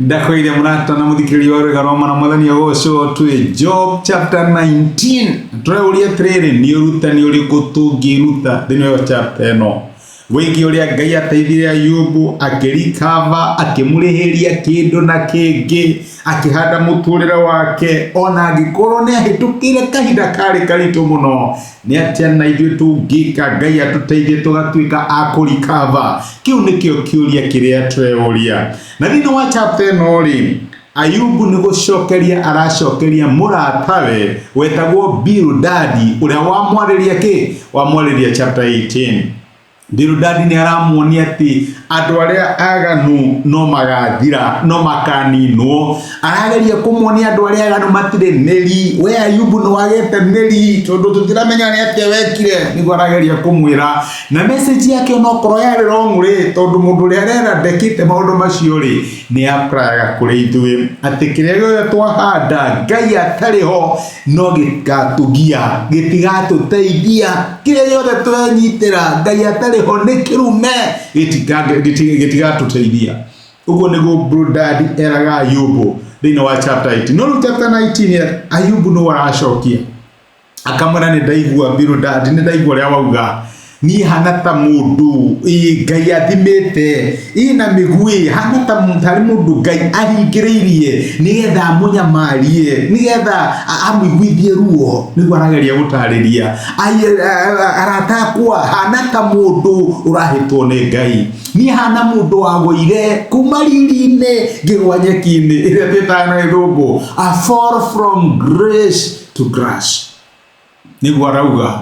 Ndakoire murata na muthikiri wa Roma na mwathani agocwo twi Job chapter 19 turauria trere ni urutani uriku tungiruta thini wa chapter eno wiki uria Ngai ateithirie Ayubu akirikava akimurihiria kindu na kingi akihanda muturire wake ona angikorwo ni ahitukire kahinda kari karitu muno ni atia na ithuĩ tungika Ngai atuteithie tugatuika akurikava kiu nikio kiuria kiria tweuria na thini wa chapter eno ri Ayubu ni gucokeria aracokeria muratawe wetagwo Bildadi uria wamwariria chapter 18. Bildadi ni aramuonia ati andu aria aganu no magathira no makaninwo arageria kumuonia andu aria aganu matire neri we Ayubu no wagete neri tondu tutiramenya ni atia wekire nigo arageria kumwira na message yake no korwo yari wrong ri tondu mundu ria rera ndekite maundu macio ri ni apraga kuri ithuĩ ati kiria gĩothe twahanda Ngai atariho no gĩtigatuteithia kiria gĩothe twenyitĩra Ngai atariho ni kirume gĩtigatuteithia uguo niguo Bildadi eraga Ayubu thĩinĩ wa chapter 18 no chapter 19 Ayubu no aracokia akamwĩra ni ndaigua Bildadi ni ndaigua ũrĩa wauga ni hana ta mundu Ngai athimite ina migui hana ta mutari mundu Ngai ahingiriirie nigetha munyamarie nigetha amwiguithie ruo niguo arageria gutariria aratakwa hana ta mundu urahitwo ni Ngai ni hana mundu wagoire kumariri-ine ngigwa nyeki-ini iria twitaga na githungu a fall from grace to grace niguo arauga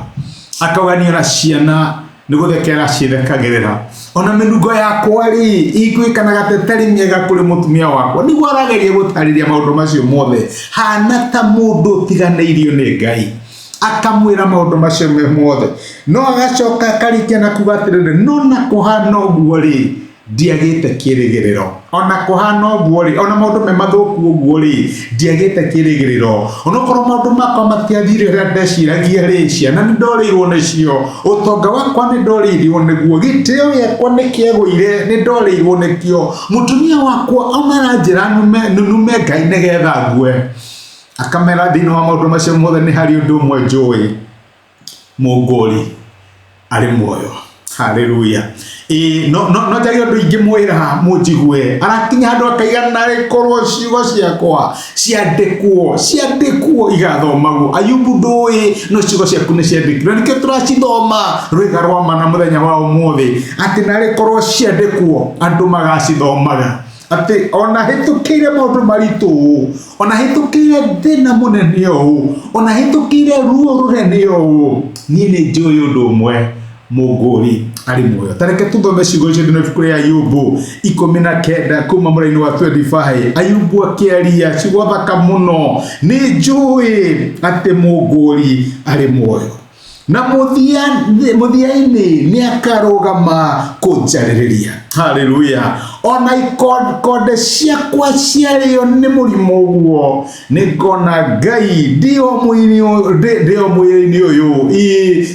akauganira ciana niguthekera cithekagirira ona minungo yakwa ri igwikanaga tetari miega kuri mutumia wakwa niguo arageria gutariria maundu macio mothe hana ta mundu tiganeirio ni Ngai akamwira maundu macio mothe no agacoka akarikia na kuga atiriri no na kuhana uguo ri ndiagite kirigiriro ona kuhana uguo ri ona maundu me mathuku uguo ri ndiagite kirigiriro ona korwo maundu makwa matiathire uria ndeciragia ri ciana ni ndorirwo nicio utonga wakwa ni ndorirwo niguo gitio gĩakwa ni kĩegũire ni ndorirwo nikio mutumia wakwa ona na njĩra nume Ngai nigetha ngue akamera thĩinĩ wa maundu macio mothe ni hari undu umwe njũĩ Mũngũũri ari muoyo. Hallelujah. No jagio ndu ingimwira munjigue arakinya handu akaigana ri korwo ciugo ciakwa ciandikwo igathomagwo Ayubu ndui no ciugo ciaku ni ciandikirwo nikio turacithoma rwiga rwa mana muthenya wa umuthi ati nari korwo ciandikwo andu magacithomaga ati ona hitukire maundu maritu ona hitukire thina munene ũũ ona hitukire ruo rurene ũũ ni njũĩ undu umwe Mũngũũri ari muoyo. Tareke tuthome ciugo icio thĩinĩ wa ibuku rĩa Ayubu 19 kuma mũraini wa 25 Ayubu akĩaria ciugo thaka mũno ni njũĩ atĩ Mũngũũri ari muoyo na muthia-inĩ ni akarũgama kũnjarĩrĩria. Hallelujah. Ona ikonde ciakwa ciarĩo nĩ mũrimũ ũguo nĩ ngona Ngai ndio mwĩrĩ-inĩ ũyũ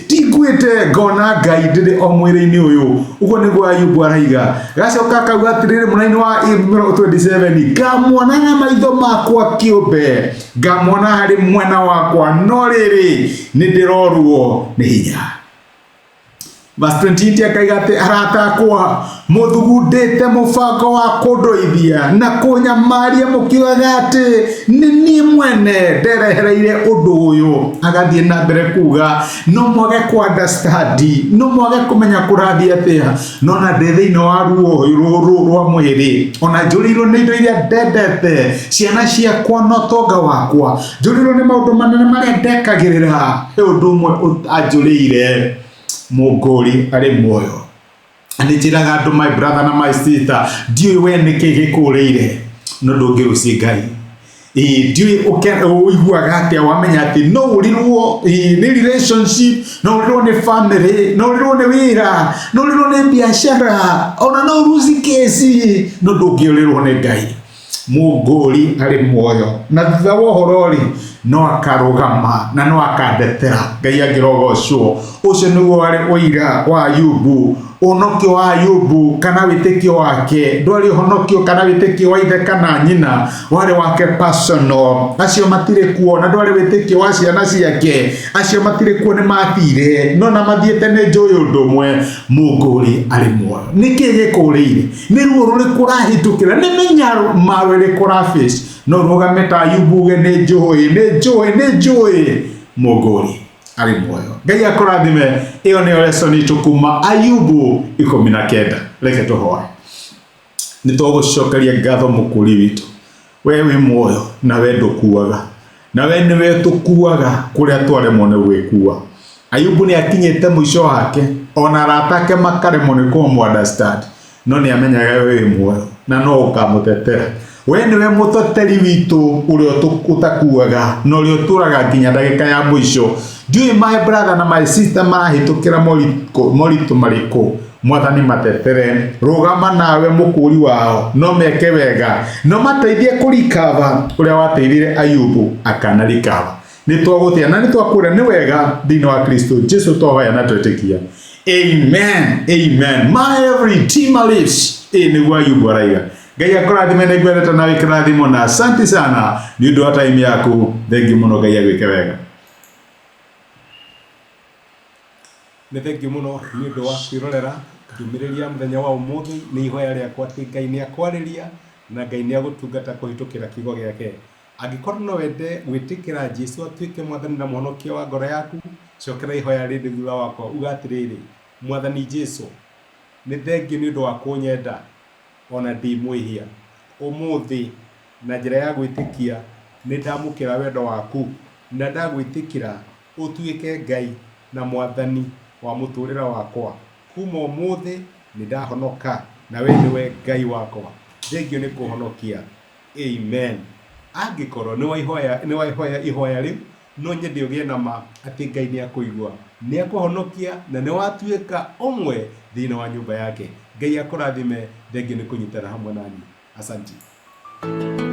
tingwĩte ngona Ngai ndĩrĩ o mwĩrĩ-inĩ ũyũ ũguo nĩguo Ayubu araiga gacoka akauga atĩrĩrĩ mũraini wa 27 ngamwona na maitho makwa kĩũmbe ngamwona harĩ mwena wakwa no rĩrĩ nĩ ndĩrorwo nĩ hinya. Verse 28 akaiga ati aratakwa muthugundite mubango wa kundoithia na kunyamaria mukiuga ati ni nie mwene nderehereire undu uyu agathie na mbere kuga no mwage ku understand no mwage kumenya kurathia atia no na ndethiini wa ruo rwa mwiri ona njurirwo ni indo iria ndendete ciana ciakwa no tonga wakwa njurirwo ni maundu manene maria ndekagirira he undu umwe anjurire Mũngũũri ari muoyo. Anijiraga andu my brother na my sister ndiũĩ we nĩkĩ gĩkũrĩire no ndũngĩrucia Ngai ndiũĩ ũiguaga atĩa wamenya atĩ no ũrirwo nĩ relationship no ũrirwo nĩ family no ũrirwo nĩ wĩra no ũrirwo nĩ biashara ona no ũruci kesi no ndũngĩũrĩrwo nĩ Ngai. Mũngũũri ari muoyo na thutha wa ũhoro ri no akarugama na no akandetera. Ngai angirogocwo. Ucio niguo wari uira wa Ayubu. Ũhonokio wa Ayubu kana wĩtĩkio wake ndwari ũhonokio kana wĩtĩkio wa ithe kana nyina, wari wake personal. Acio matirĩ kuo, na ndwari wĩtĩkio wa ciana ciake, acio matirĩ kuo, nĩ mathire, no na mathiĩte nĩ njũĩ ũndũ ũmwe, Mũngũũri arĩ muoyo. Nĩkĩ gĩkũrĩire? Nĩ ruo rũrĩkũ ũrahĩtũkĩra? Nĩ mĩnyamaro ĩrĩkũ ũraface? No rũgame ta Ayubu uge nĩ njũĩ Mũngũũri arĩ muoyo. Ngai akũrathime. Ĩyo nĩyo lesson itũ kuma Ayubu 19. Reke tũhoe. Nĩtũgũcokeria ngatho Mũkũũri witũ. We wĩ muoyo na we ndũkuaga, na we nĩwe tũkuaga kũrĩa twaremwo nĩ gwĩkua. Ayubu nĩakinyĩte mũico wake, ona arata ake makaremwo nĩ kũmũ-understand, no nĩamenyaga we wĩ muoyo na no ũkamũtetera. We nĩwe mũteteri witũ ũrĩa ũtakuaga, na ũrĩa ũtũraga nginya ndagĩka ya mũico. Ndiũĩ my brother na my sister marahĩtũkĩra moritũ marĩkũ. Mwathani matetere, rũgama nawe Mũkũũri wao, no meke wega, no mateithie kũrikava ũrĩa wateithire Ayubu akanarikava. Nĩtwagũtĩa na nĩtwakwĩra nĩ wega thĩinĩ wa Kristo Jesũ twahoya na twetĩkia. Amen, amen. My every team lives. Nĩguo Ayubu araiga. Ngai akũrathime na igwetete na wĩkĩrathimo, na asante sana nĩ ũndũ wa time yaku. Thengiũ mũno, Ngai agwĩke wega. Nĩ thengiũ mũno nĩ ũndũ wa kwĩrorera ndũmĩrĩri ya mũthenya wa ũmũthĩ. Nĩ ihoya rĩakwa atĩ Ngai nĩakwarĩria na Ngai nĩagũtungata kũhĩtũkĩra kiugo gĩake. Angĩkorwo no wende gwĩtĩkĩra Jesũ atuĩke mwathani na mũhonokia wa ngoro yaku, cokera ihoya rĩrĩ thutha wakwa, uga atĩrĩrĩ: Mwathani Jesũ, nĩ thengiũ nĩ ũndũ wa kũnyenda ona ndĩ mwĩhia. Ũmũthĩ na njĩra ya gwĩtĩkia nĩ ndamũkĩra wendo waku, na ndagwĩtĩkĩra ũtuĩke Ngai na mwathani wa mũtũrĩre wakwa. Kuma ũmũthĩ nĩ ndahonoka, na we nĩwe Ngai wakwa. Thengiũ nĩ kũhonokia. Amen. Angĩkorwo nĩ waihoya ihoya rĩu, no nyende ũgĩe na ma atĩ Ngai nĩakũigua, nĩakũhonokia, na nĩ watuĩka ũmwe thĩinĩ wa nyũmba yake. Ngai akũrathime. Thengiũ nĩ kũnyitana hamwe nani. Asante.